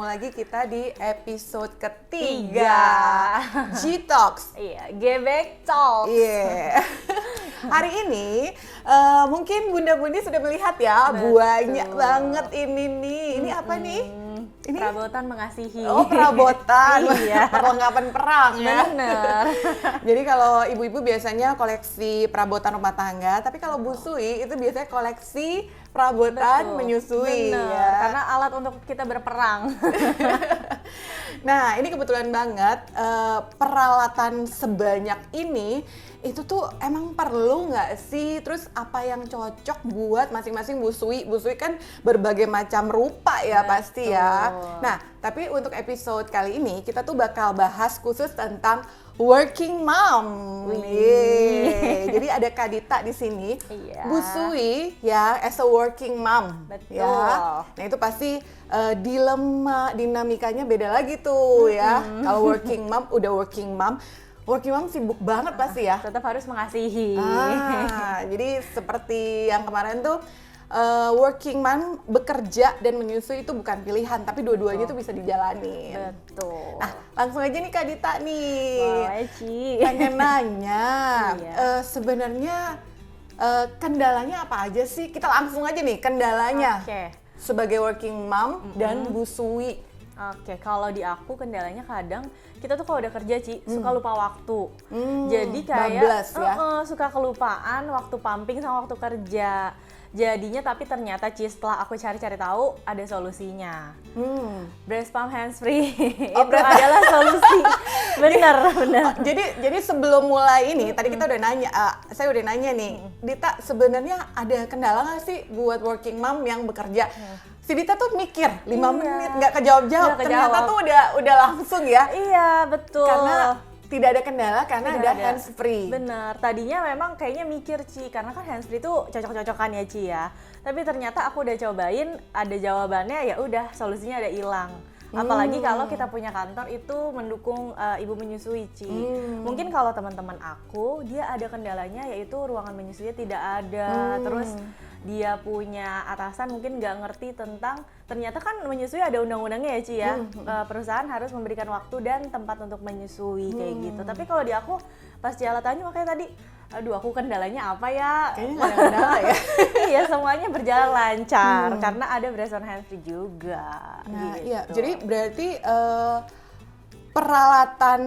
lagi kita di episode ketiga G-Talks. Iya, Gebek Talks. Iya. Hari ini mungkin Bunda-Bunda sudah melihat ya, banyak banget ini nih. Ini apa nih? Ini perabotan mengasihi. Oh, perabotan. Iya. Perlengkapan perang ya. Bener. Jadi kalau ibu-ibu biasanya koleksi perabotan rumah tangga, tapi kalau Bu Sui itu biasanya koleksi perabotan menyusui. Bener. Ya. Karena alat untuk kita berperang. Nah, ini kebetulan banget peralatan sebanyak ini itu tuh emang perlu nggak sih? Terus apa yang cocok buat masing-masing Bu Sui? Bu Sui kan berbagai macam rupa ya. Betul. Pasti ya. Nah, tapi untuk episode kali ini kita tuh bakal bahas khusus tentang working mom. Jadi ada Kak Dita di sini. Iya. Bu Sui ya as a working mom. Betul. Ya. Nah, itu pasti dilema dinamikanya beda lagi tuh ya. Kalau working mom sibuk banget pasti ya. Tetap harus mengasihi. Jadi seperti yang kemarin tuh working mom bekerja dan menyusui itu bukan pilihan, tapi dua-duanya tuh bisa dijalani. Betul. Nah, langsung aja nih Kak Dita nih. Boleh, Ci. Pengen nanya, Iya. sebenarnya kendalanya apa aja sih? Kita langsung aja nih kendalanya. Oke. Sebagai working mom dan Bu Sui. Oke, kalau di aku kendalanya kadang kita tuh kalau udah kerja, Ci, suka lupa waktu. Jadi kayak bablas ya. Suka kelupaan waktu pumping sama waktu kerja. Jadinya tapi ternyata, Ci, setelah aku cari-cari tahu ada solusinya. Breast pump hands free itu adalah solusi. Bener. Jadi sebelum mulai ini tadi kita udah nanya, saya udah nanya nih, Dita sebenarnya ada kendala nggak sih buat working mom yang bekerja? Si Dita tuh mikir 5 menit nggak kejawab-jawab, ternyata tuh udah langsung ya. Iya, betul. Karena tidak ada kendala karena Tidak ada ada. hands free. Bener, tadinya memang kayaknya mikir, Ci, karena kan hands free tuh cocok-cocokan ya, Ci ya. Tapi ternyata aku udah cobain, ada jawabannya, ya udah solusinya ada hilang. Apalagi kalau kita punya kantor itu mendukung ibu menyusui, Ci. Mungkin kalau teman-teman aku, dia ada kendalanya yaitu ruangan menyusuinya tidak ada. Terus dia punya atasan mungkin nggak ngerti tentang ternyata kan menyusui ada undang-undangnya ya, Ci ya. Perusahaan harus memberikan waktu dan tempat untuk menyusui kayak gitu. Tapi kalau di aku pas Ciala tanya makanya tadi, aduh aku kendalanya apa ya? Kayaknya nggak ada kendala ya. Iya, semuanya berjalan lancar karena ada breast on hands free juga. Nah, gitu. iya. Jadi berarti peralatan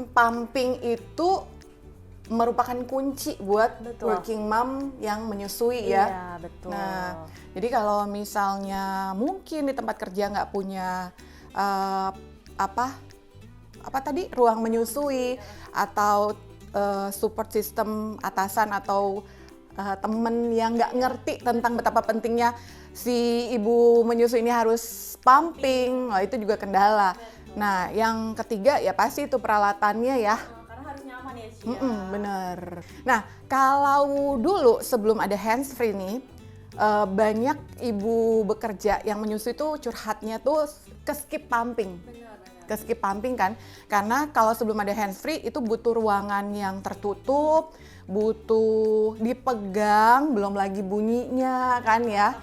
pumping itu merupakan kunci buat working mom yang menyusui ya. Iya, betul. Nah, jadi kalau misalnya mungkin di tempat kerja nggak punya apa tadi ruang menyusui atau support system atasan atau temen yang nggak ngerti tentang betapa pentingnya si ibu menyusui ini harus pumping, itu juga kendala. Nah, yang ketiga ya pasti itu peralatannya ya. Bener. Nah, kalau dulu sebelum ada hands free nih, banyak ibu bekerja yang menyusui tuh curhatnya tuh ke skip pumping. Ke skip pumping kan, karena kalau sebelum ada hands free itu butuh ruangan yang tertutup, butuh dipegang, belum lagi bunyinya kan ya.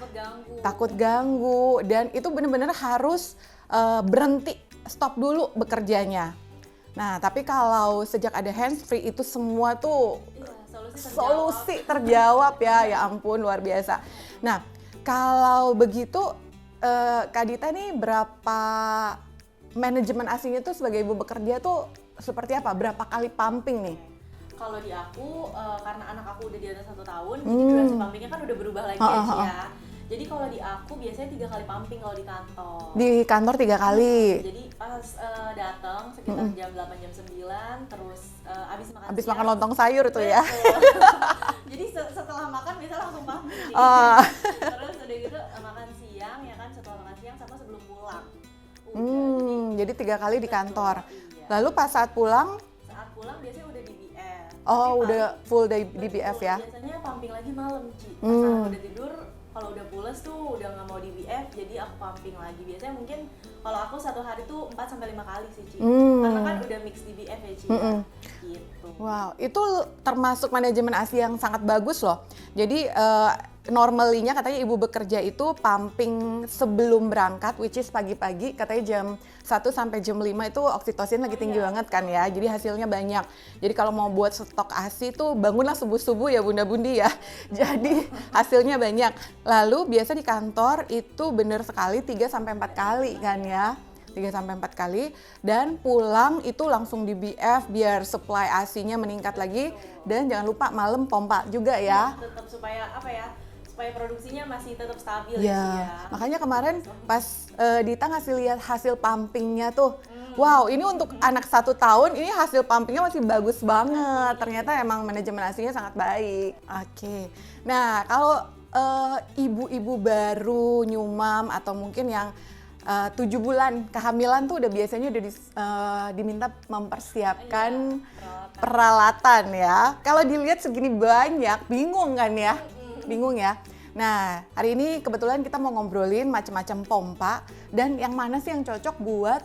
Takut ganggu dan itu benar-benar harus berhenti, stop dulu bekerjanya. Nah, tapi kalau sejak ada hands free itu semua tuh solusi terjawab ya, ya ampun luar biasa. Nah, kalau begitu Kak Dita nih berapa manajemen aslinya tuh sebagai ibu bekerja tuh seperti apa? Berapa kali pumping nih? Kalau di aku, karena anak aku udah di atas 1 tahun, jadi durasi pumpingnya kan udah berubah lagi ya, Ci ya. Jadi kalau di aku biasanya 3 kali pumping kalau di kantor. Di kantor 3 kali? Jadi pas datang sekitar jam 8, jam 9, terus abis makan Abis siang. makan lontong sayur tuh ya? Jadi setelah makan biasa langsung pumping. Terus udah gitu makan siang ya kan, setelah makan siang sama sebelum pulang. Jadi 3 kali di kantor. Iya. Lalu pas saat pulang? Saat pulang biasanya udah DBF. Oh, udah full day DBF ya? Biasanya pumping lagi malam, Ci. Pas udah tidur, kalau udah pules tuh udah nggak mau DBF, jadi aku pumping lagi. Biasanya mungkin kalau aku satu hari tuh 4-5 kali sih, Ci. Karena kan udah mix DBF ya, Ci. Gitu. Wow, itu termasuk manajemen ASI yang sangat bagus loh. Jadi normally-nya katanya ibu bekerja itu pumping sebelum berangkat, which is pagi-pagi, katanya jam 1 sampai jam 5 itu oksitosin lagi tinggi banget kan ya, jadi hasilnya banyak. Jadi kalau mau buat stok ASI tuh bangunlah subuh-subuh ya bunda-bundi ya, jadi hasilnya banyak. Lalu biasa di kantor itu bener sekali 3 sampai 4 kali kan ya, 3 sampai 4 kali, dan pulang itu langsung di BF biar supply ASI-nya meningkat lagi, dan jangan lupa malam pompa juga ya. Tetap supaya apa ya? Supaya produksinya masih tetap stabil Ya, ya. makanya kemarin pas Dita ngasih lihat hasil pumpingnya tuh, wow, ini untuk anak 1 tahun ini hasil pumpingnya masih bagus banget. Ternyata emang manajemen ASINya sangat baik. Oke, nah kalau ibu-ibu baru nyumam atau mungkin yang 7 bulan kehamilan tuh udah biasanya udah diminta mempersiapkan peralatan ya. Kalau dilihat segini banyak, bingung kan ya? Bingung ya. Nah, hari ini kebetulan kita mau ngobrolin macam-macam pompa dan yang mana sih yang cocok buat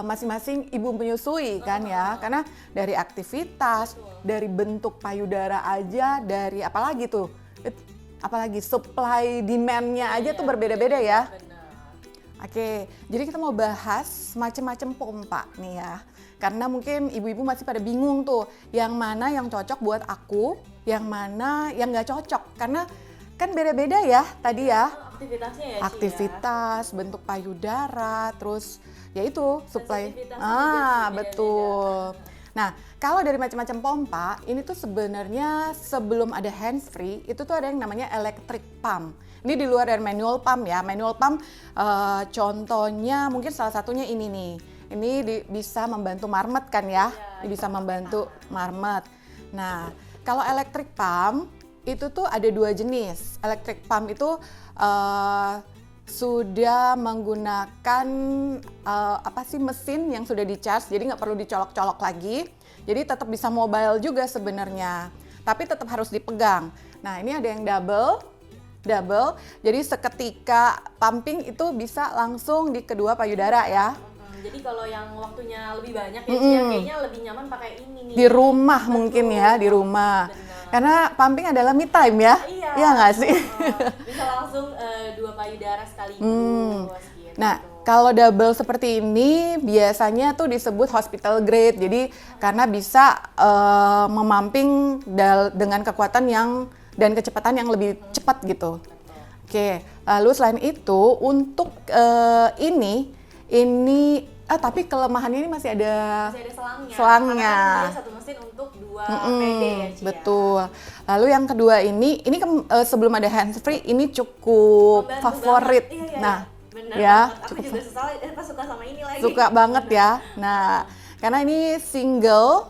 masing-masing ibu menyusui kan ya. Karena dari aktivitas, dari bentuk payudara aja, dari apalagi tuh, apalagi supply demand-nya aja tuh berbeda-beda ya. Oke, jadi kita mau bahas macam-macam pompa nih ya. Karena mungkin ibu-ibu masih pada bingung tuh, yang mana yang cocok buat aku, yang mana yang nggak cocok. Karena kan beda-beda ya tadi ya. Aktivitasnya ya, Aktivitas, bentuk payudara, terus ya itu supply. Sensitivitasnya juga Betul. Nah, kalau dari macam-macam pompa, ini tuh sebenarnya sebelum ada hands-free, itu tuh ada yang namanya electric pump. Ini di luar dari manual pump ya. Manual pump contohnya mungkin salah satunya ini nih. Ini bisa membantu marmet kan ya. Bisa membantu marmet. Nah, kalau electric pump itu tuh ada 2 jenis. Electric pump itu sudah menggunakan mesin yang sudah di-charge, jadi nggak perlu dicolok-colok lagi. Jadi tetap bisa mobile juga sebenarnya, tapi tetap harus dipegang. Nah, ini ada yang double. Jadi seketika pumping itu bisa langsung di kedua payudara ya. Jadi kalau yang waktunya lebih banyak ya, Ci, kayaknya lebih nyaman pakai ini nih. Di rumah mungkin ya, di rumah. Benar. Karena pumping adalah me time ya. Iya nggak sih? Bisa langsung 2 payudara sekaligus gitu. Nah, kalau double seperti ini biasanya tuh disebut hospital grade. Jadi karena bisa memamping dengan kekuatan dan kecepatan yang lebih cepat gitu. Oke, lalu selain itu untuk ini tapi kelemahannya ini masih ada selangnya. selangnya. Karena kan dia satu mesin untuk 2 PD ya, Ci. Betul. Lalu yang kedua ini sebelum ada hands-free ini cukup Membantu favorit. banget. Iya. Nah, Bener ya, banget. Aku juga suka sama ini lagi. suka banget ya. Nah, karena ini single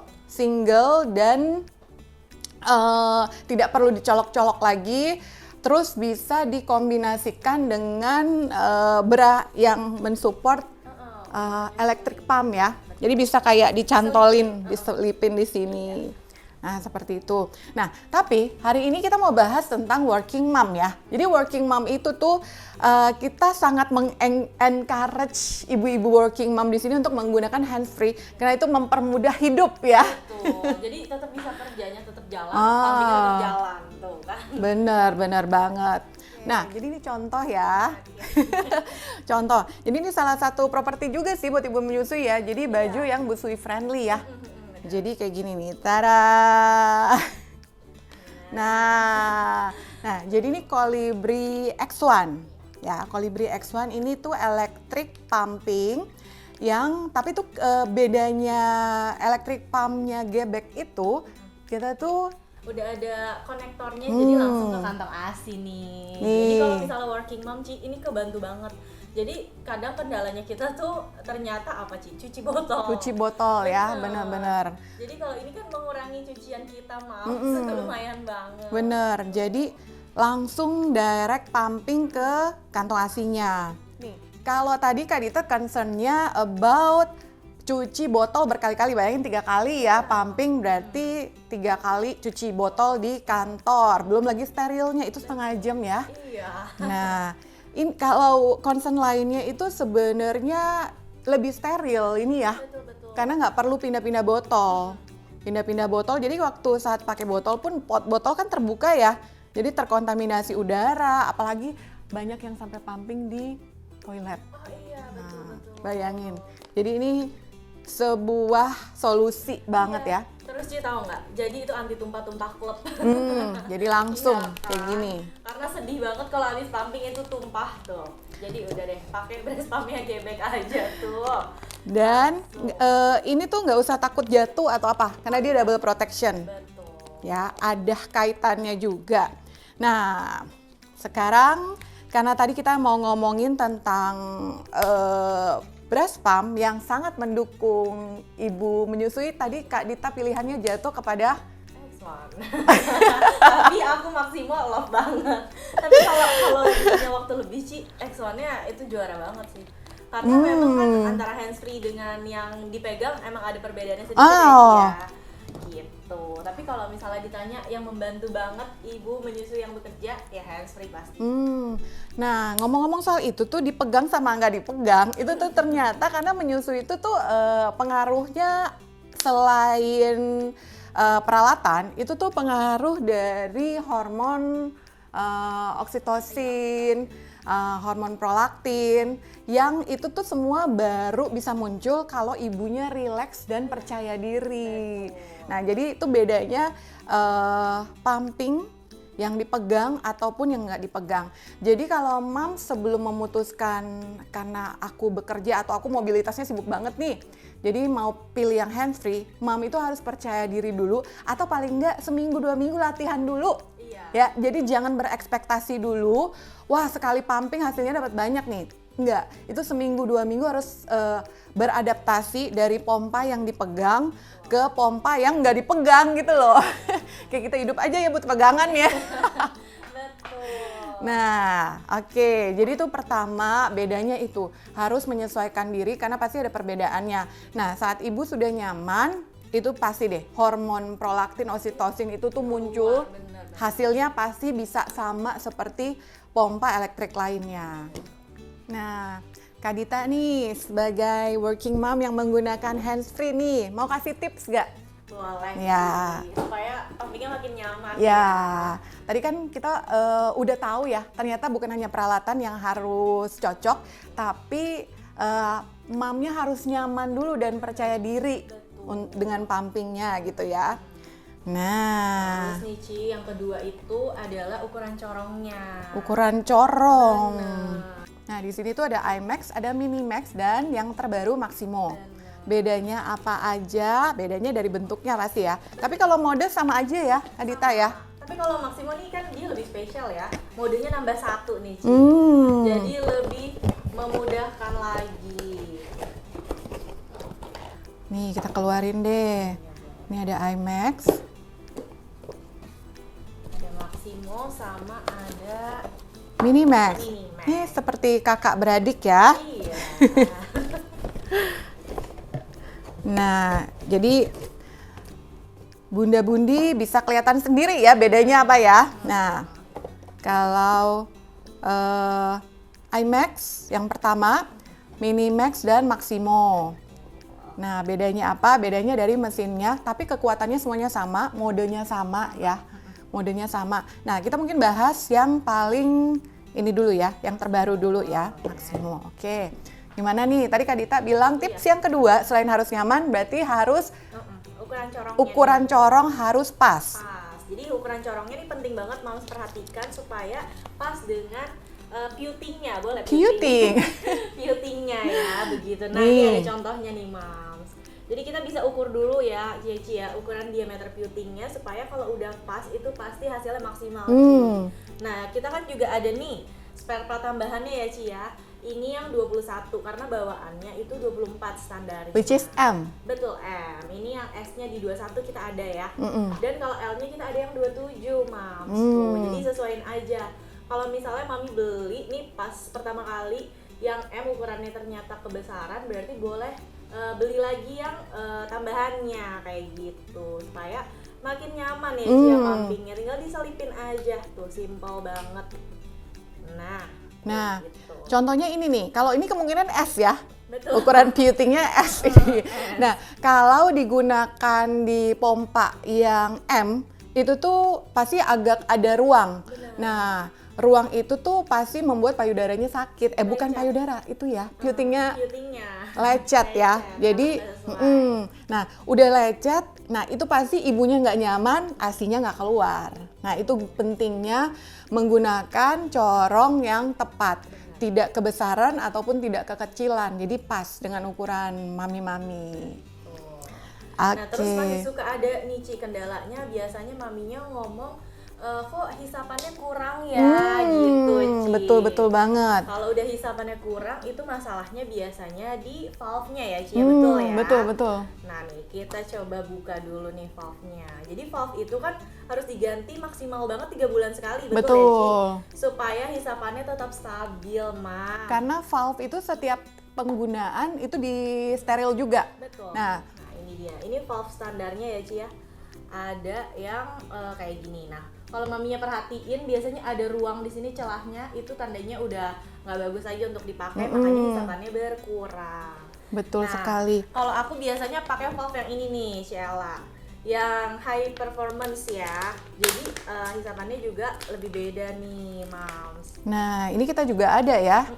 dan tidak perlu dicolok-colok lagi. Terus bisa dikombinasikan dengan bra yang mensupport electric pump ya. Jadi bisa kayak dicantolin, diselipin di sini. Nah, seperti itu. Nah, tapi hari ini kita mau bahas tentang working mom ya. Jadi working mom itu tuh kita sangat encourage ibu-ibu working mom di sini untuk menggunakan hands free karena itu mempermudah hidup ya. Betul. Jadi tetap bisa kerjanya tetap jalan, pumpingnya tetap jalan tuh kan. Benar banget. Nah, jadi ini contoh ya. Contoh. Jadi ini salah satu properti juga sih buat ibu menyusui ya. Jadi baju yang busui friendly ya. Jadi kayak gini nih, tada. Nah, jadi ini Colibri X1 ya. Colibri X1 ini tuh electric pumping tapi tuh bedanya electric pumpnya Gebek itu kita tuh udah ada konektornya jadi langsung ke kantong ASI nih. Jadi kalau misalnya working mom, Ci, ini kebantu banget. Jadi kadang kendalanya kita tuh ternyata apa, Ci? Cuci botol. Cuci botol ya, benar-benar. Jadi kalau ini kan mengurangi cucian kita, lumayan banget. Bener, jadi langsung direct pumping ke kantong ASI-nya. Nih, kalau tadi Kak Dita concern-nya about cuci botol berkali-kali, bayangin 3 kali ya pumping, berarti 3 kali cuci botol di kantor. Belum lagi sterilnya, itu setengah jam ya. Iya. Nah, kalau concern lainnya itu sebenarnya lebih steril ini ya. Betul. Karena nggak perlu pindah-pindah botol. Pindah-pindah botol, jadi waktu saat pakai botol pun pot botol kan terbuka ya. Jadi terkontaminasi udara, apalagi banyak yang sampai pumping di toilet. Oh iya, Nah, bayangin. Jadi ini sebuah solusi banget ya. Terus Ci tahu nggak? Jadi itu anti tumpah-tumpah klub. Jadi langsung Iya, kayak kan? gini. Karena sedih banget kalau habis pumping itu tumpah tuh. Jadi udah deh, pakai breast pumpnya Gebek aja tuh. Dan ini tuh nggak usah takut jatuh atau apa, karena dia double protection. Betul. Ya, ada kaitannya juga. Nah, sekarang karena tadi kita mau ngomongin tentang breast pump yang sangat mendukung ibu menyusui, tadi Kak Dita pilihannya jatuh kepada X1. Tapi aku Maximo love banget. Tapi kalau punya waktu lebih sih X1-nya itu juara banget sih. Karena memang kan antara handsfree dengan yang dipegang emang ada perbedaannya sedikit ya. Gitu. Tapi kalau misalnya ditanya yang membantu banget ibu menyusui yang bekerja, ya handsfree pasti. Nah, ngomong-ngomong soal itu tuh dipegang sama nggak dipegang, itu tuh ternyata karena menyusui itu tuh pengaruhnya selain peralatan, itu tuh pengaruh dari hormon oksitosin, hormon prolaktin, yang itu tuh semua baru bisa muncul kalau ibunya rileks dan percaya diri. Nah, jadi itu bedanya pumping yang dipegang ataupun yang nggak dipegang. Jadi kalau mom sebelum memutuskan karena aku bekerja atau aku mobilitasnya sibuk banget nih, jadi mau pilih yang hands free, mom itu harus percaya diri dulu atau paling nggak seminggu 2 minggu latihan dulu. Ya, jadi jangan berekspektasi dulu, wah sekali pumping hasilnya dapat banyak nih. Enggak, itu seminggu 2 minggu harus beradaptasi dari pompa yang dipegang ke pompa yang nggak dipegang gitu loh. Kayak kita hidup aja ya buat pegangan ya. Betul. Nah, oke. Jadi itu pertama bedanya itu harus menyesuaikan diri karena pasti ada perbedaannya. Nah, saat ibu sudah nyaman, itu pasti deh hormon prolaktin, oksitosin itu tuh muncul. Hasilnya pasti bisa sama seperti pompa elektrik lainnya. Nah, Kak Dita nih sebagai working mom yang menggunakan hands free nih, mau kasih tips gak? Boleh Ya. sih, supaya pumpingnya makin nyaman. Ya, tadi kan kita udah tahu ya, ternyata bukan hanya peralatan yang harus cocok, tapi momnya harus nyaman dulu dan percaya diri dengan pumpingnya gitu ya. Nah, Terus nih Ci, yang kedua itu adalah ukuran corongnya. ukuran corong. Bener. Nah, di sini tuh ada IMAX, ada Minimax, dan yang terbaru Maximo. Bedanya apa aja? Bedanya dari bentuknya pasti ya. Tapi kalau mode sama aja ya, Adita ya. Tapi kalau Maximo nih kan dia lebih spesial ya. Modenya nambah 1 nih Ci. Jadi lebih memudahkan lagi. Nih kita keluarin deh. Ini ada IMAX. Ada Maximo sama ada Minimax. Minimax. Ini seperti kakak beradik ya. Iya. Nah, jadi bunda-bundi bisa kelihatan sendiri ya bedanya apa ya. Nah, kalau IMAX yang pertama, Minimax dan Maximo. Nah, bedanya apa? Bedanya dari mesinnya, tapi kekuatannya semuanya sama, modenya sama ya. Modenya sama. Nah, kita mungkin bahas yang paling ini dulu ya, yang terbaru dulu ya, Maximo. Oke. Gimana nih? Tadi Kak Dita bilang tips yang kedua selain harus nyaman berarti harus ukuran corong harus pas. Jadi ukuran corongnya ini penting banget Moms perhatikan supaya pas dengan putingnya, boleh Puting. putingnya ya, begitu. Nah, ini ada contohnya nih Moms. Jadi kita bisa ukur dulu ya, Cici ya, ukuran diameter putingnya supaya kalau udah pas itu pasti hasilnya maksimal. Nah, kita kan juga ada nih spare part tambahannya ya Ci ya. Ini yang 21 karena bawaannya itu 24 standar. Which is M. Betul, M. Ini yang S-nya di 21 kita ada ya. Dan kalau L-nya kita ada yang 27, Mams. Tuh, jadi sesuaiin aja. Kalau misalnya Mami beli nih pas pertama kali yang M ukurannya ternyata kebesaran, berarti boleh beli lagi yang tambahannya kayak gitu supaya makin nyaman ya Cia pumpingnya. Tinggal diselipin aja tuh, simple banget. Nah, gitu. Contohnya ini nih. Kalau ini kemungkinan S ya. Betul. Ukuran putingnya S ini. Nah, kalau digunakan di pompa yang M, itu tuh pasti agak ada ruang. Nah, ruang itu tuh pasti membuat payudaranya sakit. Bukan payudara, itu ya, putingnya lecet ya. Jadi, nah udah lecet, nah itu pasti ibunya nggak nyaman, ASInya nggak keluar. Nah itu pentingnya menggunakan corong yang tepat, tidak kebesaran ataupun tidak kekecilan. Jadi pas dengan ukuran mami-mami. Nah terus masih suka ada nih Ci kendalanya, biasanya maminya ngomong kok hisapannya kurang ya gitu Ci. Betul banget. Kalau udah hisapannya kurang itu masalahnya biasanya di valve-nya ya Ci, betul ya? Betul. Nah nih kita coba buka dulu nih valve-nya. Jadi valve itu kan harus diganti maksimal banget 3 bulan sekali, betul ya Ci? Supaya hisapannya tetap stabil Ma. Karena valve itu setiap penggunaan itu di steril juga. Betul. Nah ini dia, ini valve standarnya ya Ci ya. Ada yang kayak gini. Nah kalau maminya perhatiin biasanya ada ruang di sini celahnya, itu tandanya udah nggak bagus aja untuk dipakai, makanya hisapannya berkurang. Betul Nah, sekali. kalau aku biasanya pakai valve yang ini nih Sheila, yang high performance ya. Jadi hisapannya juga lebih beda nih Moms. Nah ini kita juga ada ya,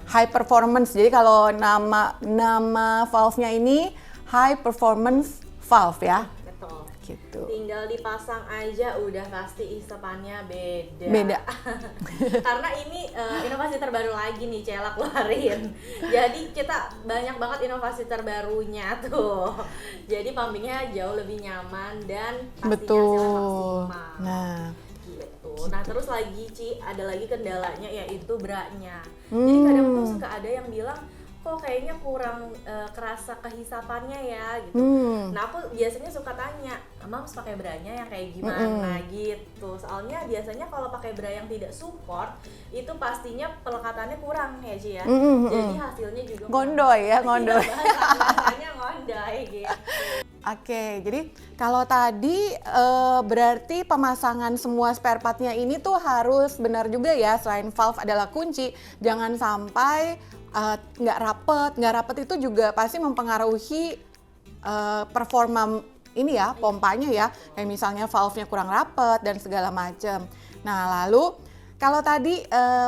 high performance. Jadi kalau nama valve-nya ini high performance valve ya. Betul. Gitu. Tinggal dipasang aja udah pasti hisapannya beda. Beda. Karena ini inovasi terbaru lagi nih Cela keluarin. Jadi kita banyak banget inovasi terbarunya tuh. Jadi pumpingnya jauh lebih nyaman dan pastinya hasilnya maksimal. Nah, gitu. Nah terus lagi Ci, ada lagi kendalanya yaitu bra-nya. Jadi kadang tuh suka ada yang bilang kok kayaknya kurang kerasa kehisapannya ya gitu. Nah aku biasanya suka tanya, Mams pakai bra-nya yang kayak gimana gitu. Soalnya biasanya kalau pakai bra yang tidak support itu pastinya pelekatannya kurang ya Ci ya. Jadi hasilnya juga ngondoy ya, ngondoy. Bahasanya ngondoy gitu. Oke, jadi kalau tadi berarti pemasangan semua spare part-nya ini tuh harus benar juga ya. Selain valve adalah kunci, jangan sampai nggak rapet itu juga pasti mempengaruhi performa ini ya, pompanya ya. Kayak misalnya valve-nya kurang rapet dan segala macam. Nah lalu kalau tadi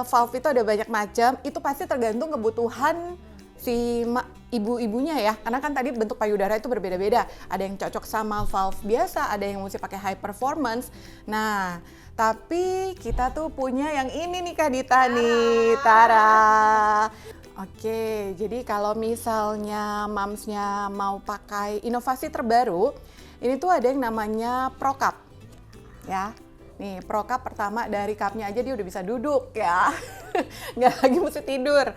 valve itu ada banyak macam, itu pasti tergantung kebutuhan si ibu-ibunya ya, karena kan tadi bentuk payudara itu berbeda-beda. Ada yang cocok sama valve biasa, ada yang mesti pakai high performance. Nah, tapi kita tuh punya yang ini nih Kak Dita nih, Tara. Oke, jadi kalau misalnya mamsnya mau pakai inovasi terbaru, ini tuh ada yang namanya ProCup, ya. Nih, ProCup pertama dari cupnya aja dia udah bisa duduk ya, nggak lagi mesti tidur.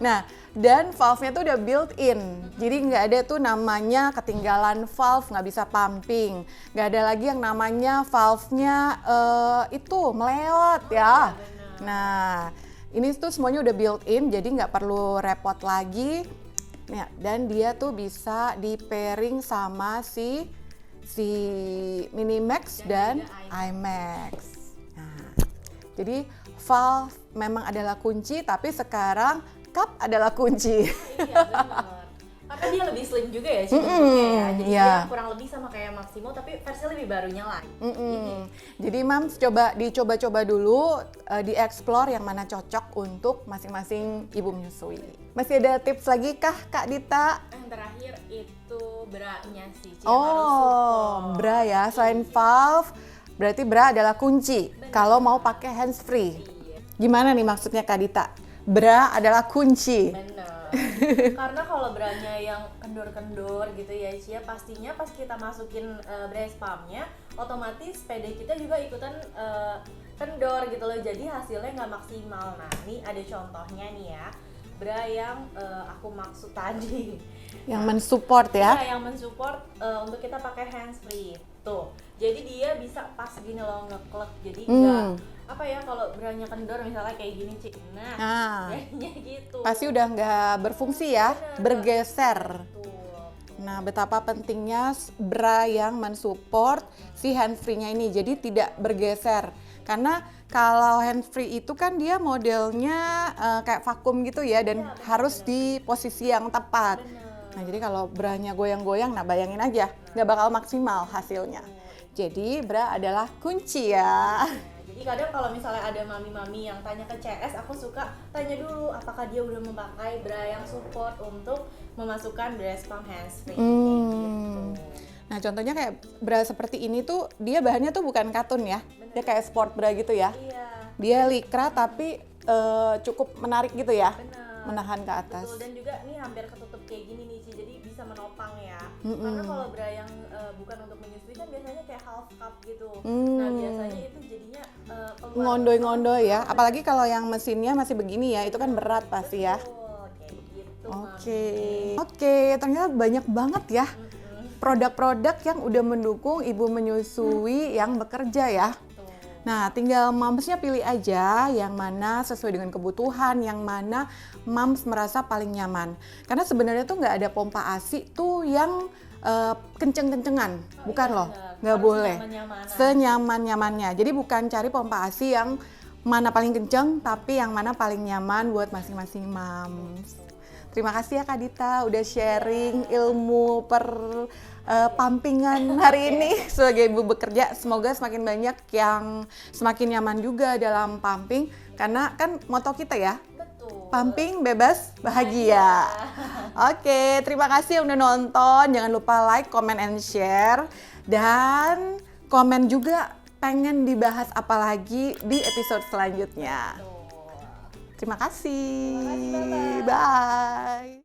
Nah, dan valve-nya tuh udah built-in, jadi nggak ada tuh namanya ketinggalan valve, nggak bisa pumping. Nggak ada lagi yang namanya valve-nya itu meleot ya. Nah, ini tuh semuanya udah built-in, jadi nggak perlu repot lagi. Nah, dan dia tuh bisa di pairing sama si Minimax dan IMAX. Nah, jadi valve memang adalah kunci, tapi sekarang cup adalah kunci. Iya benar. Karena dia lebih slim juga ya sih bentuknya ya. Jadi dia kurang lebih sama kayak Maximo tapi versi lebih barunya lagi. Jadi Mams dicoba-coba dulu, dieksplor yang mana cocok untuk masing-masing ibu menyusui. Masih ada tips lagi kah Kak Dita? Yang terakhir itu bra-nya sih. Harus support. Bra ya. Selain valve, berarti bra adalah kunci. Kalau mau pakai hands free. Gimana nih maksudnya Kak Dita? Bra adalah kunci. Bener. Karena kalau bra-nya yang kendor-kendor gitu ya Cia, pastinya pas kita masukin breast pump-nya, otomatis PD kita juga ikutan kendor gitu loh. Jadi hasilnya nggak maksimal. Nah, ini ada contohnya nih ya. Bra yang aku maksud tadi. Yang mensupport ya? Iya, yang mensupport untuk kita pakai hands free. Tuh. Jadi dia bisa pas gini loh ngeklek. Jadi nggak apa ya kalau bra-nya kendor misalnya kayak gini Cik. Nah, kayaknya gitu. Pasti udah nggak berfungsi ya, bergeser. Betul. Nah, betapa pentingnya bra yang mensupport si hands free-nya ini, jadi tidak bergeser. Karena kalau hands free itu kan dia modelnya kayak vakum gitu ya, dan harus di posisi yang tepat. Nah, jadi kalau branya goyang-goyang, nah bayangin aja, nggak bakal maksimal hasilnya. Jadi bra adalah kunci ya. Jadi kadang kalau misalnya ada mami-mami yang tanya ke CS, aku suka tanya dulu apakah dia udah memakai bra yang support untuk memasukkan breast pump hands-free. Kayak gitu. Nah, contohnya kayak bra seperti ini tuh, dia bahannya tuh bukan katun ya. Dia kayak sport bra gitu ya. Iya, Dia likra tapi cukup menarik gitu ya. benar. Menahan ke atas. Betul, dan juga nih hampir ketutup kayak gini nih Ci, jadi bisa menopang ya. Karena kalau bra yang bukan untuk menyusui kan biasanya kayak half cup gitu. Nah biasanya itu jadinya keluar. Ngondoy-ngondoy ya. Apalagi kalau yang mesinnya masih begini ya, itu kan berat pasti ya. Betul, kayak gitu. Oke, ternyata banyak banget ya produk-produk yang udah mendukung ibu menyusui yang bekerja ya. Nah, tinggal mamsnya pilih aja yang mana sesuai dengan kebutuhan, yang mana mams merasa paling nyaman. Karena sebenarnya tuh nggak ada pompa ASI tuh yang kenceng-kencengan, bukan loh, nggak boleh. Senyaman-nyamannya. Jadi bukan cari pompa ASI yang mana paling kenceng, tapi yang mana paling nyaman buat masing-masing mams. Terima kasih ya Kak Dita udah sharing ilmu pumpingan hari ini sebagai ibu bekerja. Semoga semakin banyak yang semakin nyaman juga dalam pumping, karena kan moto kita ya, Betul. pumping bebas bahagia. Oke, terima kasih yang udah nonton. Jangan lupa like, comment, and share. Dan komen juga pengen dibahas apa lagi di episode selanjutnya. Terima kasih. Terima kasih, bye-bye. Bye.